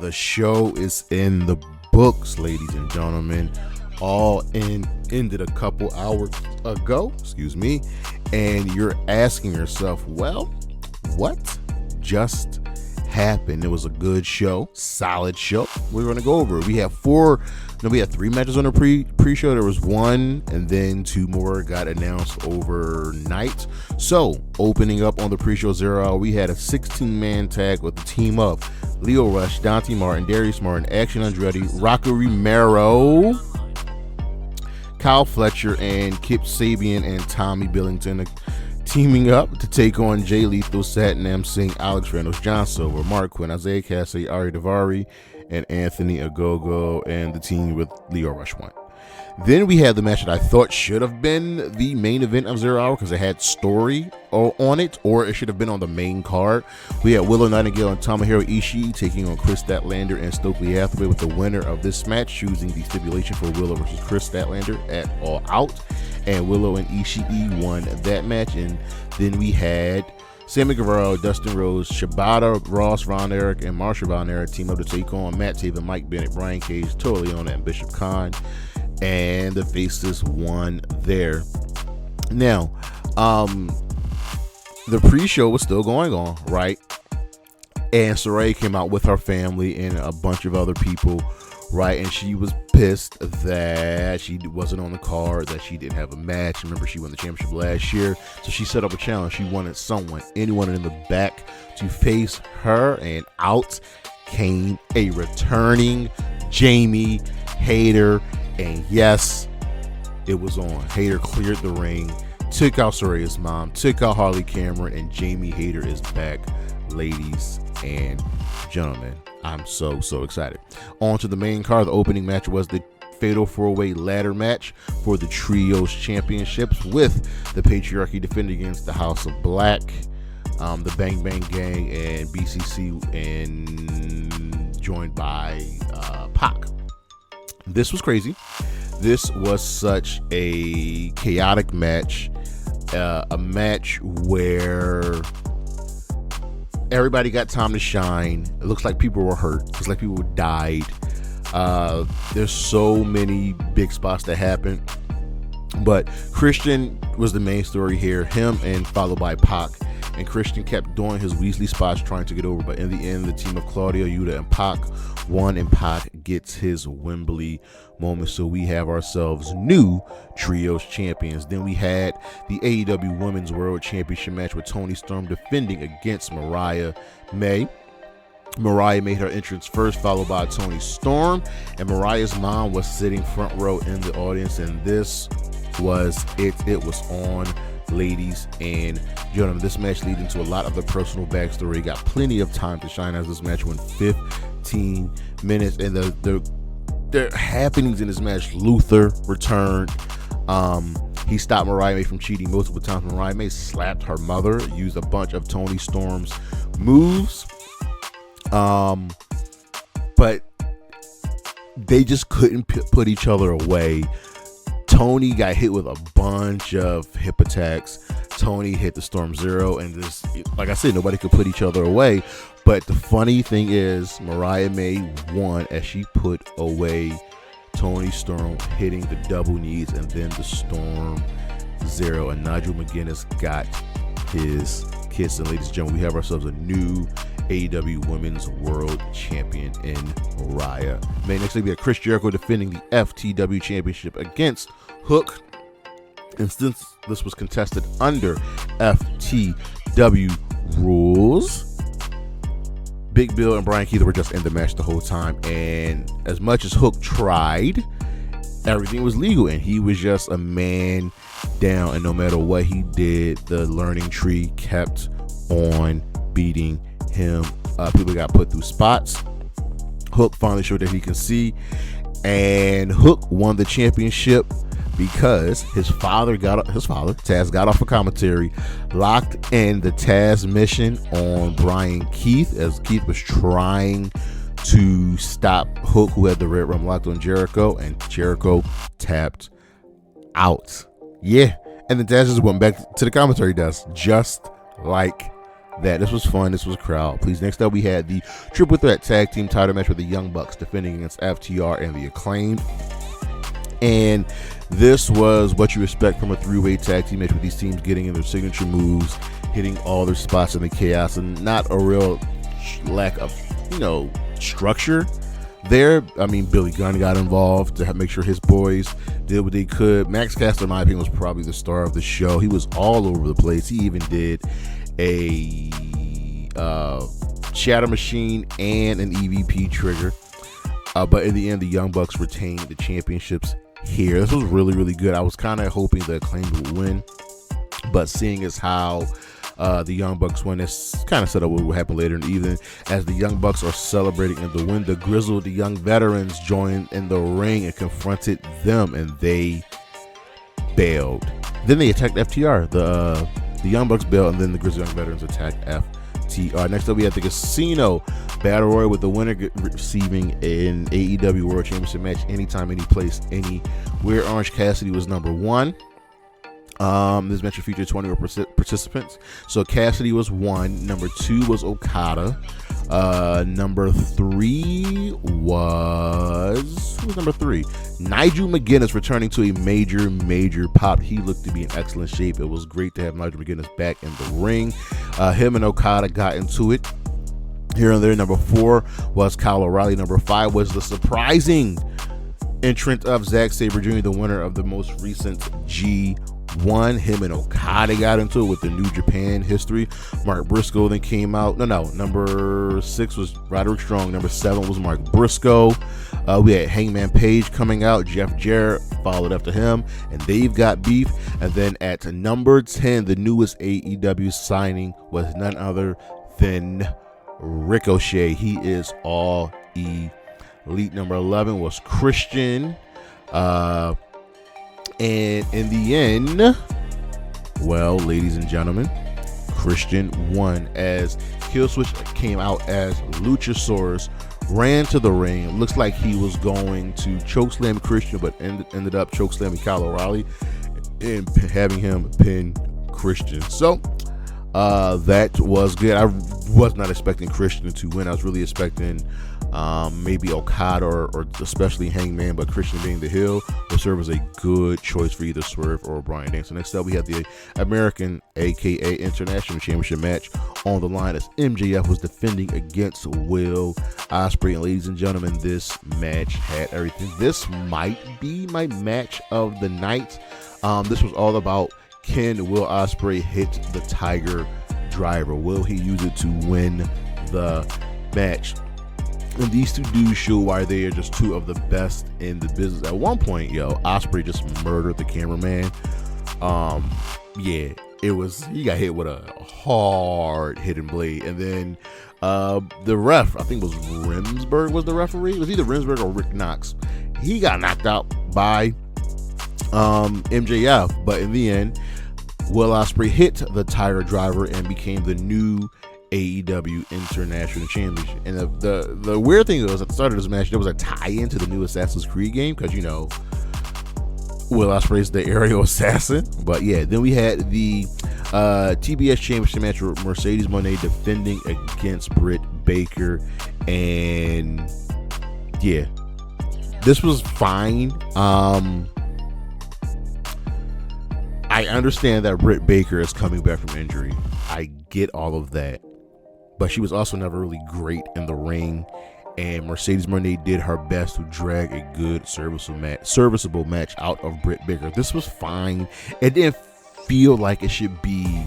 The show is in the books, ladies and gentlemen. Ended a couple hours ago, excuse me, and you're asking yourself, well, what just happened? It was a good show, solid show. We're going to go over it. We had three matches on the pre-show. There was one, and then two more got announced overnight. So, opening up on the pre-show 0 hour, we had a 16-man tag with the team of Lio Rush, Dante Martin, Darius Martin, Action Andretti, Rocco Romero, Kyle Fletcher, and Kip Sabian and Tommy Billington teaming up to take on Jay Lethal, Satnam, Singh, Alex Reynolds, John Silver, MARQ, QUEN, Isaiah Cassidy, DAIVARI, and Anthony OGOGO, and the team with Lio Rush won. Then we had the match that I thought should have been the main event of 0 hour because it had story on it, or it should have been on the main card. We had Willow, Nightingale, and Tomohiro Ishii taking on Kris Statlander and Stokely Hathaway, with the winner of this match choosing the stipulation for Willow versus Kris Statlander at All Out. And Willow and Ishii won that match. And then we had Sammy Guevara, Dustin Rhodes, Shibata, Ross Von Erich, and Marshall Von Erich team up to take on Matt Taven, Mike Bennett, Brian Cage, Toa Leona, and Bishop Khan. And the Faces won there. Now, the pre-show was still going on, right? And Saraya came out with her family and a bunch of other people, right? And she was pissed that she wasn't on the card, that she didn't have a match. Remember, she won the championship last year, so she set up a challenge. She wanted anyone in the back to face her, and out came a returning Jamie Hayter. And yes, it was on. Hayter cleared the ring, took out Soraya's mom, took out Harley Cameron, and Jamie Hayter is back, ladies and gentlemen. I'm so excited. On to the main card. The opening match was the Fatal 4-Way ladder match for the Trios Championships, with the Patriarchy defending against the House of Black, the Bang Bang Gang, and BCC, and joined by Pac. This was crazy. This was such a chaotic match, a match where everybody got time to shine. It looks like people were hurt. It looks like people died. There's so many big spots that happened. But Christian was the main story here. Him and followed by Pac. And Christian kept doing his Weasley spots trying to get over. But in the end, the team of Claudio, Yuta, and Pac won, and Pac gets his Wembley moment. So we have ourselves new Trios champions. Then we had the AEW Women's World Championship match with Toni Storm defending against Mariah May. Mariah made her entrance first, followed by Toni Storm, and Mariah's mom was sitting front row in the audience, and this was it. It was on, ladies and gentlemen. This match leading to a lot of the personal backstory. Got plenty of time to shine as this match went 15 minutes, and the happenings in this match. Luther returned. He stopped Mariah May from cheating multiple times. Mariah May slapped her mother, used a bunch of Toni Storm's moves. But they just couldn't put each other away. Toni got hit with a bunch of hip attacks. Toni hit the Storm Zero, and this, like I said, nobody could put each other away. But the funny thing is, Mariah May won as she put away Toni Storm, hitting the double knees and then the Storm Zero. And Nigel McGuinness got his kiss. And ladies and gentlemen, we have ourselves a new AEW Women's World Champion in Mariah May. Next, we have Chris Jericho defending the FTW Championship against Hook. And since this was contested under FTW rules, Big Bill and Brian Keith were just in the match the whole time. And as much as Hook tried, everything was legal, and he was just a man down. And no matter what he did, the learning tree kept on beating him. People got put through spots. Hook finally showed that he can see, and Hook won the championship because his father Taz got off a commentary, locked in the Taz mission on Brian Keith as Keith was trying to stop Hook, who had the red rum locked on Jericho, and Jericho tapped out. Yeah, and the Taz just went back to the commentary desk just like that. This was fun. This was crowd please. Next up, we had the triple threat tag team title match with the Young Bucks defending against FTR and the Acclaimed. And this was what you expect from a three-way tag team match, with these teams getting in their signature moves, hitting all their spots in the chaos, and not a real lack of, structure there. I mean, Billy Gunn got involved to make sure his boys did what they could. Max Caster, in my opinion, was probably the star of the show. He was all over the place. He even did a Shatter Machine and an EVP trigger. But in the end, the Young Bucks retained the championships here. This was really, really good. I was kind of hoping the Acclaimed would win, but seeing as how the Young Bucks won, this kind of set up what would happen later in the evening. As the Young Bucks are celebrating in the win, the grizzled Young Veterans joined in the ring and confronted them, and they bailed. Then they attacked FTR. The Young Bucks bailed, and then the grizzled Young Veterans attacked FTR. Next up, we had the Casino Battle Royal, with the winner receiving an AEW World Championship match anytime, any place, anywhere. Orange Cassidy was number one. This match featured 20 participants. So Cassidy was one. Number two was Okada. Number three was... Who was number three? Nigel McGuinness, returning to a major pop. He looked to be in excellent shape. It was great to have Nigel McGuinness back in the ring. Him and Okada got into it here and there. Number four was Kyle O'Reilly. Number five was the surprising entrant of Zack Sabre Jr., the winner of the most recent G1. Him and Okada got into it with the New Japan history. Mark Briscoe then came out. Number 6 was Roderick Strong. Number 7 was Mark Briscoe. We had Hangman Page coming out. Jeff Jarrett followed after him, and they've got beef. And then at number 10, the newest AEW signing was none other than Ricochet. He is all elite. Number 11 was Christian. And in the end, well, ladies and gentlemen, Christian won as Killswitch came out as Luchasaurus, ran to the ring. It looks like he was going to chokeslam Christian, but ended up chokeslamming Kyle O'Reilly and having him pin Christian. So that was good. I was not expecting Christian to win. I was really expecting maybe Okada or especially Hangman, but Christian being the heel will serve as a good choice for either Swerve or Bryan Danielson. Next up, we had the American, aka International Championship match on the line as MJF was defending against Will Ospreay. And ladies and gentlemen, this match had everything. This might be my match of the night. This was all about, can Will Ospreay hit the Tiger Driver? Will he use it to win the match? And these two dudes show why they are just two of the best in the business. At one point, Ospreay just murdered the cameraman. It was, he got hit with a hard hidden blade. And then the ref, I think it was Remsburg was the referee. It was either Remsburg or Rick Knox. He got knocked out by MJF, but in the end, Will Ospreay hit the Tiger Driver and became the new AEW International Champion. And the weird thing was, at the start of this match, there was a tie-in to the new Assassin's Creed game, because Will Ospreay's the aerial assassin. But yeah, then we had the TBS Championship match with Mercedes Moné defending against Britt Baker, and yeah, this was fine. I understand that Britt Baker is coming back from injury. I get all of that. But she was also never really great in the ring. And Mercedes Moné did her best to drag a good, serviceable match out of Britt Baker. This was fine. It didn't feel like it should be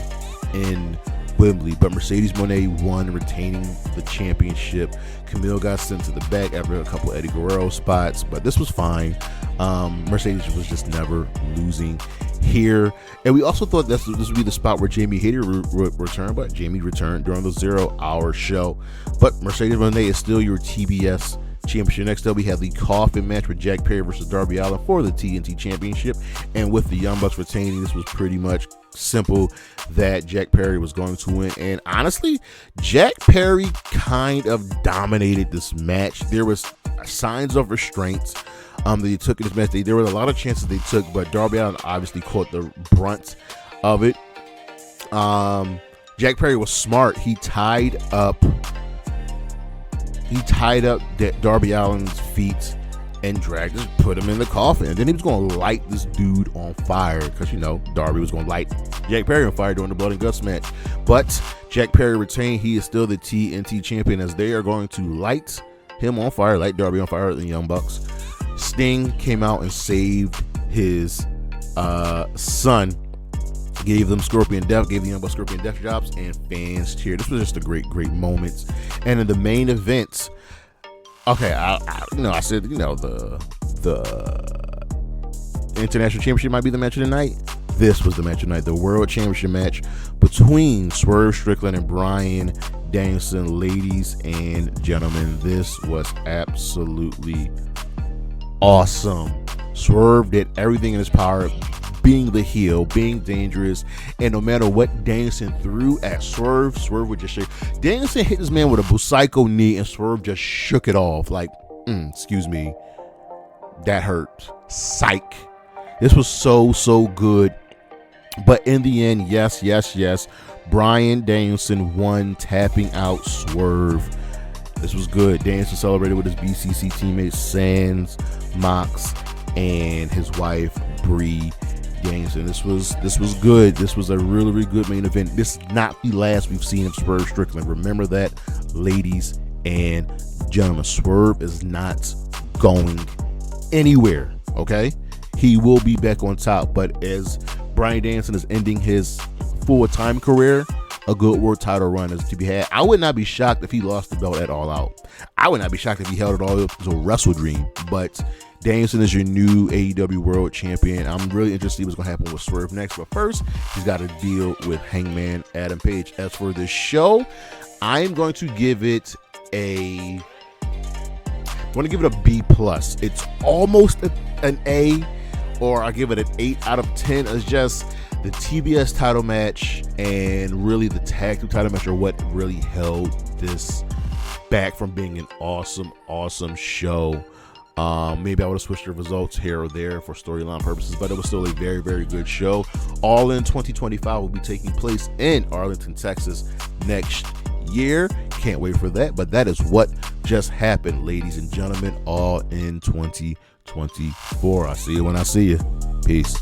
in Wembley. But Mercedes Moné won, retaining the championship. Camille got sent to the back after a couple Eddie Guerrero spots. But this was fine. Mercedes was just never losing here. And we also thought this would be the spot where Jamie Hayter would return, but Jamie returned during the 0 hour show. But Mercedes Moné is still your TBS championship. Next up, we have the coffin match with Jack Perry versus Darby Allin for the TNT championship. And with the Young Bucks retaining, this was pretty much simple that Jack Perry was going to win. And honestly, Jack Perry kind of dominated this match. There was signs of restraint that he took in this match. There were a lot of chances they took, but Darby Allin obviously caught the brunt of it. Jack Perry was smart. He tied up Darby Allin's feet and put him in the coffin. And then he was going to light this dude on fire because, you know, Darby was going to light Jack Perry on fire during the Blood and Guts match. But Jack Perry retained. He is still the TNT champion, as they are going to light him on fire, light Darby on fire, the Young Bucks. Sting came out and saved his son, gave them Scorpion Death, gave the Young Bucks Scorpion Death jobs, and fans cheered. This was just a great moment. And in the main event, okay, I said, you know, the International Championship might be the match of the night. This was the match of the night, the World Championship match between Swerve Strickland and Bryan Danielson. Ladies and gentlemen, this was absolutely awesome. Swerve did everything in his power, being the heel, being dangerous, and no matter what Danielson threw at Swerve, Swerve would just shake. Danielson hit this man with a Busaiku knee, and Swerve just shook it off like, excuse me, that hurt. Psych. This was so good. But in the end, yes, Bryan Danielson won, tapping out Swerve. This was good. Danielson celebrated with his BCC teammates Sans, Mox, and his wife Bree Danielson. This was good. This was a really good main event. This is not the last we've seen of Swerve Strickland. Remember that, ladies and gentlemen. Swerve is not going anywhere. Okay, he will be back on top. But as Bryan Danielson is ending his full-time career, a good world title run is to be had. I would not be shocked if he lost the belt at All Out. I would not be shocked if he held it all up until Wrestle Dream. But Danielson is your new AEW World Champion. I'm really interested to see what's going to happen with Swerve next. But first, he's got to deal with Hangman Adam Page. As for this show, I'm going to give it a B+. It's almost an A, or I give it an 8 out of 10. It's just the TBS title match and really the tag team title match are what really held this back from being an awesome show. Maybe I would have switched the results here or there for storyline purposes, but it was still a very good show. All In 2025 will be taking place in Arlington, Texas next year. Can't wait for that. But that is what just happened, ladies and gentlemen. All In 2024. I'll see you when I see you. Peace.